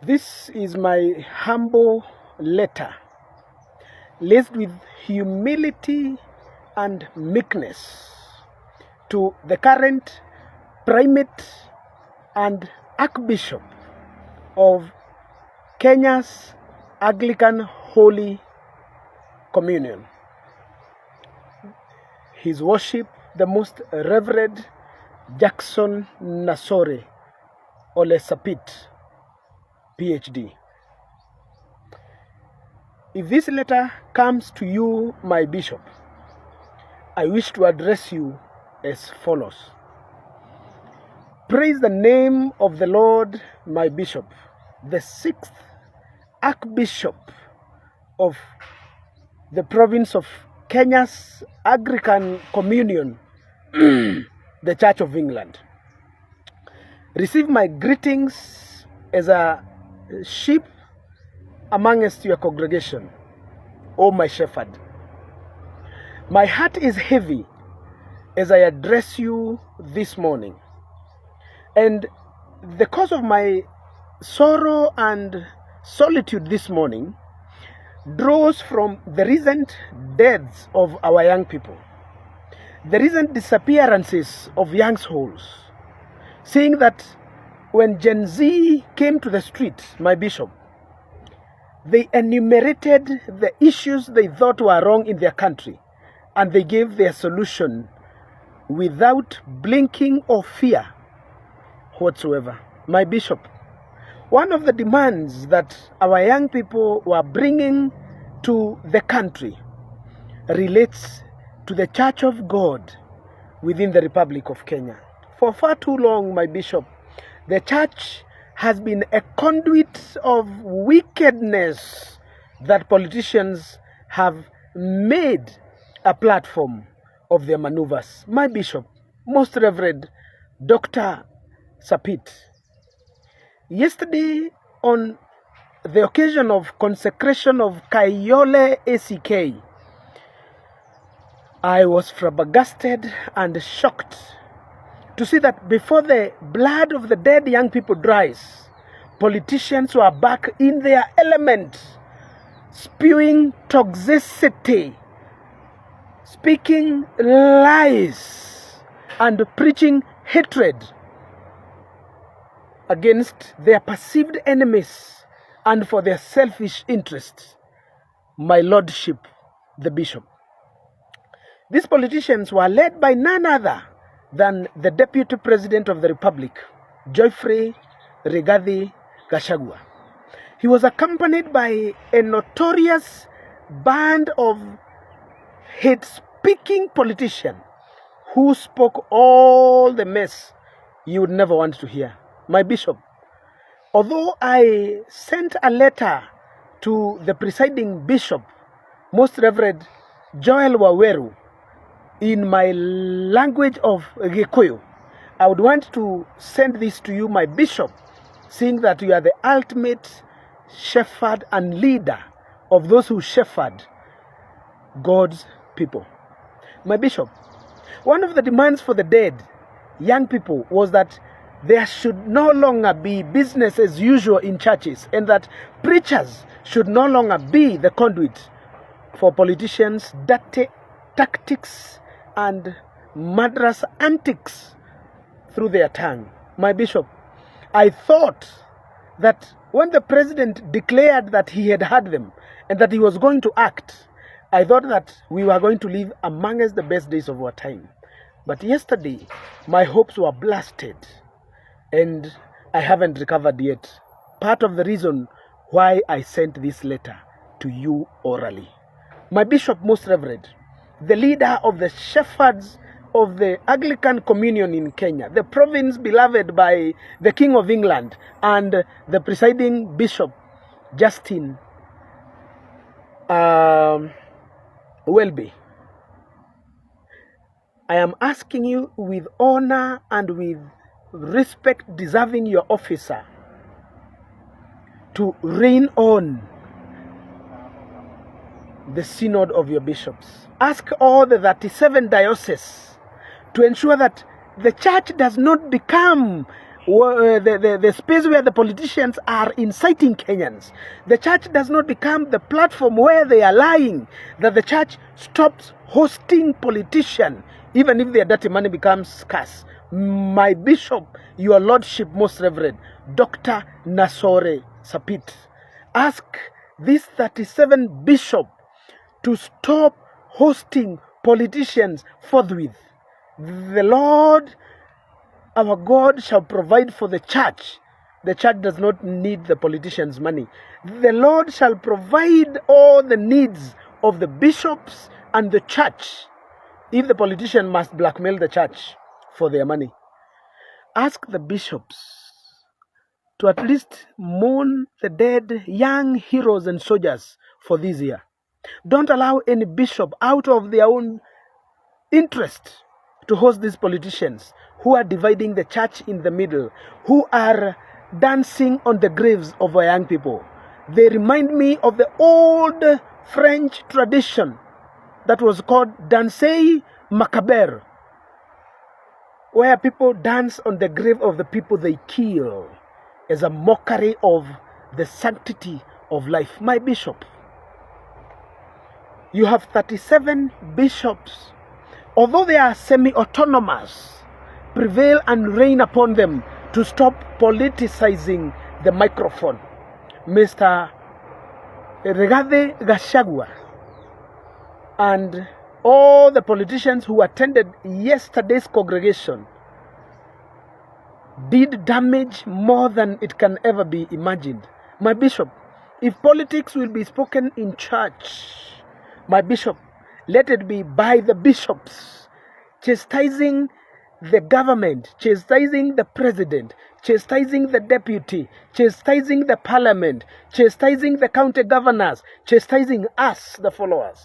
This is my humble letter, laced with humility and meekness, to the current primate and Archbishop of Kenya's Anglican Holy Communion, His Worship the Most Reverend Jackson Nasore Olesapit, PhD. If this letter comes to you, my bishop, I wish to address you as follows. Praise the name of the Lord, my bishop, the 6th Archbishop of the province of Kenya's Anglican Communion, the Church of England. Receive my greetings as a sheep amongst your congregation, O my shepherd. My heart is heavy as I address you this morning, and the cause of my sorrow and solitude this morning draws from the recent deaths of our young people, the recent disappearances of young souls, seeing that when Gen Z came to the street, my bishop, they enumerated the issues they thought were wrong in their country, and they gave their solution without blinking or fear whatsoever. My bishop, one of the demands that our young people were bringing to the country relates to the Church of God within the Republic of Kenya. For far too long, my bishop, the church has been a conduit of wickedness that politicians have made a platform of their maneuvers. My bishop, Most Reverend Dr. Sapit, yesterday on the occasion of consecration of Kayole ACK, I was flabbergasted and shocked to see that before the blood of the dead young people dries, politicians were back in their element, spewing toxicity, speaking lies, and preaching hatred against their perceived enemies and for their selfish interests. My lordship, the bishop. These politicians were led by none other than the Deputy President of the Republic, Geoffrey Rigathi Gachagua. He was accompanied by a notorious band of hate-speaking politicians who spoke all the mess you would never want to hear. My bishop, although I sent a letter to the presiding bishop, Most Reverend Joel Waweru, in my language of Gikuyu, I would want to send this to you, my bishop, seeing that you are the ultimate shepherd and leader of those who shepherd God's people. My bishop, one of the demands for the dead young people was that there should no longer be business as usual in churches, and that preachers should no longer be the conduit for politicians' dirty tactics and murderous antics through their tongue. My bishop, I thought that when the president declared that he had heard them and that he was going to act, I thought that we were going to live amongst the best days of our time. But yesterday, my hopes were blasted, and I haven't recovered yet. Part of the reason why I sent this letter to you orally. My bishop, Most Reverend, the leader of the shepherds of the Anglican Communion in Kenya, the province beloved by the King of England, and the presiding bishop, Justin Welby. I am asking you with honor and with respect deserving your officer to rein on the synod of your bishops. Ask all the 37 dioceses to ensure that the church does not become the space where the politicians are inciting Kenyans. The church does not become the platform where they are lying, that the church stops hosting politicians, even if their dirty money becomes scarce. My bishop, your lordship, most reverend, Dr. Nasore Sapit, ask these 37 bishops to stop hosting politicians forthwith. The Lord, our God, shall provide for the church. The church does not need the politicians' money. The Lord shall provide all the needs of the bishops and the church. If the politician must blackmail the church for their money, ask the bishops to at least mourn the dead young heroes and soldiers for this year. Don't allow any bishop, out of their own interest, to host these politicians who are dividing the church in the middle, who are dancing on the graves of our young people. They remind me of the old French tradition that was called Danse Macabre, where people dance on the grave of the people they kill as a mockery of the sanctity of life. My bishop, you have 37 bishops. Although they are semi-autonomous, prevail and reign upon them to stop politicizing the microphone. Mr. Rigathi Gachagua and all the politicians who attended yesterday's congregation did damage more than it can ever be imagined. My bishop, if politics will be spoken in church, my bishop, let it be by the bishops, chastising the government, chastising the president, chastising the deputy, chastising the parliament, chastising the county governors, chastising us, the followers,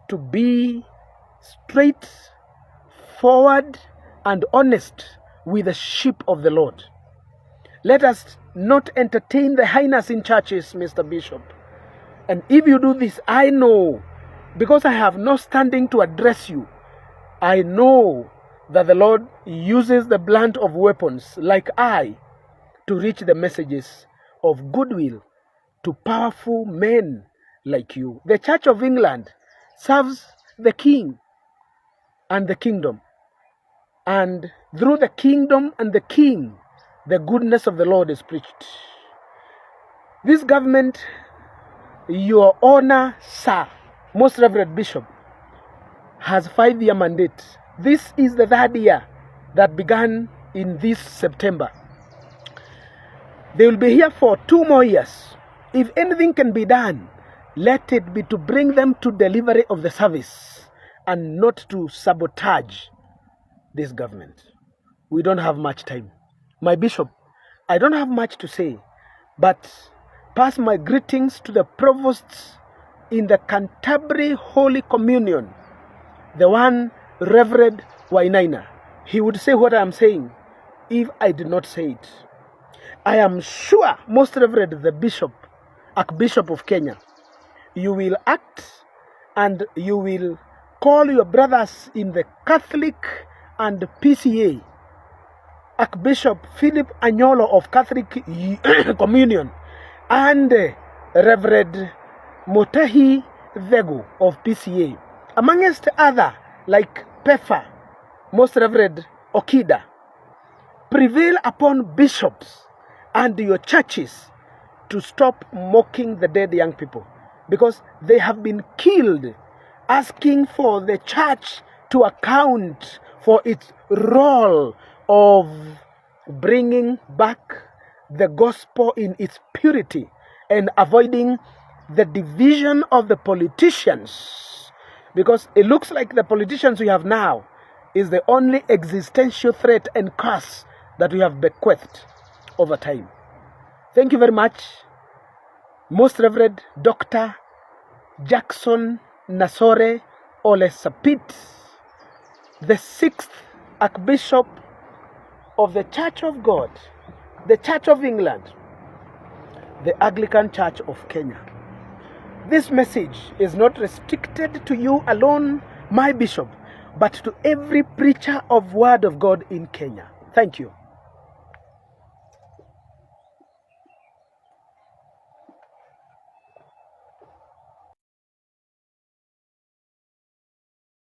to be straight forward and honest with the sheep of the Lord. Let us not entertain the highness in churches, Mr. Bishop. And if you do this, I know, because I have no standing to address you, I know that the Lord uses the blunt of weapons like I to reach the messages of goodwill to powerful men like you. The Church of England serves the King and the kingdom. And through the kingdom and the King, the goodness of the Lord is preached. This government, your honor, sir, most reverend bishop, has 5-year mandate. This is the 3rd year that began in this September. They will be here for 2 more years. If anything can be done, let it be to bring them to delivery of the service and not to sabotage this government. We don't have much time. My bishop, I don't have much to say, but pass my greetings to the provosts in the Canterbury Holy Communion, the one Reverend Wainaina. He would say what I am saying if I did not say it. I am sure, most Reverend the Bishop, Archbishop of Kenya, you will act and you will call your brothers in the Catholic and PCA, Archbishop Philip Anyolo of Catholic Communion, and Reverend Motahi Vego of PCA, amongst other like Pefa, most Reverend Okida. Prevail upon bishops and your churches to stop mocking the dead young people, because they have been killed, asking for the church to account for its role of bringing back the gospel in its purity and avoiding the division of the politicians, because it looks like the politicians we have now is the only existential threat and curse that we have bequeathed over time. Thank you very much, Most Reverend Dr. Jackson Nasore Ole Sapit, the 6th Archbishop of the Church of God, the Church of England, the Anglican Church of Kenya. This message is not restricted to you alone, my bishop, but to every preacher of Word of God in Kenya. Thank you.